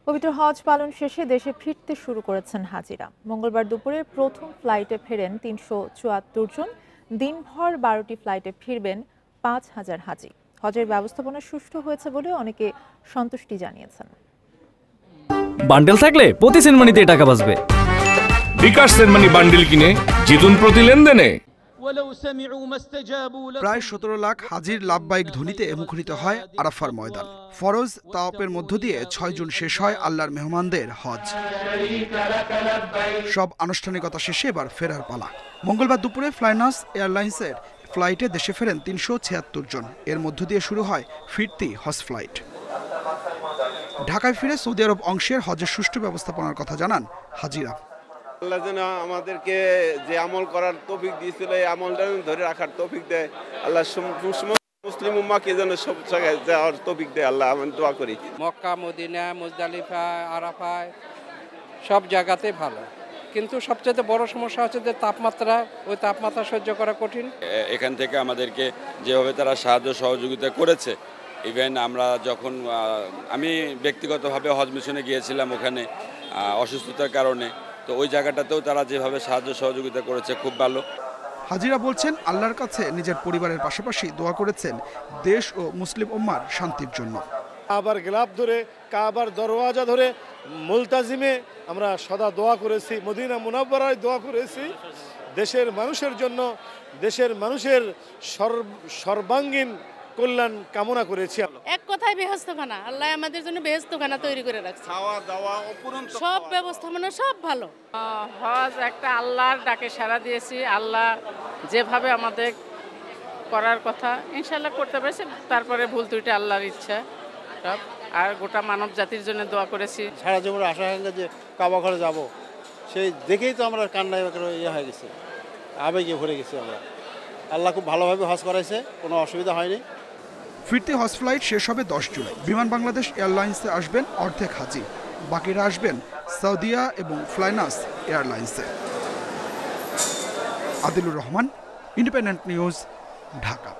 পবিত্র হজ পালন শেষে দেশে ফিরতে শুরু করেছেন হাজিরা। মঙ্গলবার দুপুরে প্রথম ফ্লাইটে ফেরেন ৩৭৪ জন। দিনভর ১২টি ফ্লাইটে ফিরবেন ৫,০০০ হাজি। হজের ব্যবস্থাপনা সুষ্ঠু হয়েছে বলে অনেকে সন্তুষ্টি জানিয়েছেন। বান্ডেল থাকলে প্রতি সেনমানিতে টাকা বাঁচবে। বিকাশ সেনমানি বান্ডেল কিনে জিতুন প্রতি লেনদেনে। প্রায় ১৭ লাখ হাজির লাভবাহিক ধ্বনিতে মুখরিত হয় আরাফার ময়দান। ফরজ তাওয়াফের মধ্য দিয়ে ৬ জুন শেষ হয় আল্লাহর মেহমানদের হজ। সব আনুষ্ঠানিকতা শেষে এবার ফেরার পালা। মঙ্গলবার দুপুরে ফ্লাইনাস এয়ারলাইন্সের ফ্লাইটে দেশে ফেরেন ৩৭৬ জন। এর মধ্য দিয়ে শুরু হয় ফিরতি হজ ফ্লাইট। ঢাকায় ফিরে সৌদি আরব অংশের হজের সুষ্ঠু ব্যবস্থাপনার কথা জানান হাজিরা। আল্লাহ যেন আমাদেরকে যে আমল করার তৌফিক দিয়েছিল এই আমলটা ধরে রাখার তৌফিক দেয়। আল্লাহ মুসলিম উম্মাহকে যেন সব জায়গায় যাওয়ার তৌফিক দেয়। আল্লাহ আমি দোয়া করি। মক্কা, মদিনা, মুজদালিফা, আরাফায় সব জায়গাতে ভালো, কিন্তু সবচেয়ে বড় সমস্যা হচ্ছে যে তাপমাত্রা, ওই তাপমাত্রা সহ্য করা কঠিন। এখান থেকে আমাদেরকে যেভাবে তারা সাহায্য সহযোগিতা করেছে, ইভেন আমরা যখন আমি ব্যক্তিগতভাবে হজ মিশনে গিয়েছিলাম ওখানে অসুস্থতার কারণে, তো ওই জায়গাটাতেও তারা যেভাবে সাহায্য সহযোগিতা করেছে খুব ভালো। হাজিরা বলছেন আল্লাহর কাছে নিজের পরিবারের পাশাপাশি দোয়া করেছেন দেশ ও মুসলিম উম্মার শান্তির জন্য। কাবার গিলাফ ধরে, কাবার দরওয়াজা ধরে মুলতাজিমে আমরা সদা দোয়া করেছি, মদিনা মুনাওয়ারায় দোয়া করেছি দেশের মানুষের জন্য, দেশের মানুষের সর্বাঙ্গীন কল্যাণ কামনা করেছি। এক কথায় বেহেশতখানা, আল্লাহ আমাদের জন্য বেহেশতখানা তৈরি করে রাখছে। খাওয়া দাওয়া অপূরন্ত সব ব্যবস্থাপনা সব ভালো। হজ একটা আল্লাহর ডাকে সাড়া দিয়েছি। আল্লাহ যেভাবে আমাদের করার কথা ইনশাল্লাহ করতে পেরেছি। তারপরে ভুল ত্রুটি আল্লাহর ইচ্ছা সব, আর গোটা মানব জাতির জন্য দোয়া করেছি। সারা জীবনে আশা আকাঙ্ক্ষা যে কাবা ঘরে যাব, সেই দেখেই তো আমরা কান্নায় হয়ে গেছে, আবেগে ভরে গেছি আমরা। আল্লাহ খুব ভালোভাবে হজ করাইছে, কোনো অসুবিধা হয়নি। ফিরতি হজ ফ্লাইট শেষ হবে 10 জুলাই। বিমান বাংলাদেশ এয়ারলাইন্সে আসবেন অর্ধেক হাজি, বাকিরা আসবেন সৌদিয়া এবং ফ্লাইনাস এয়ারলাইন্সে। Adilur Rahman, independent news, Dhaka.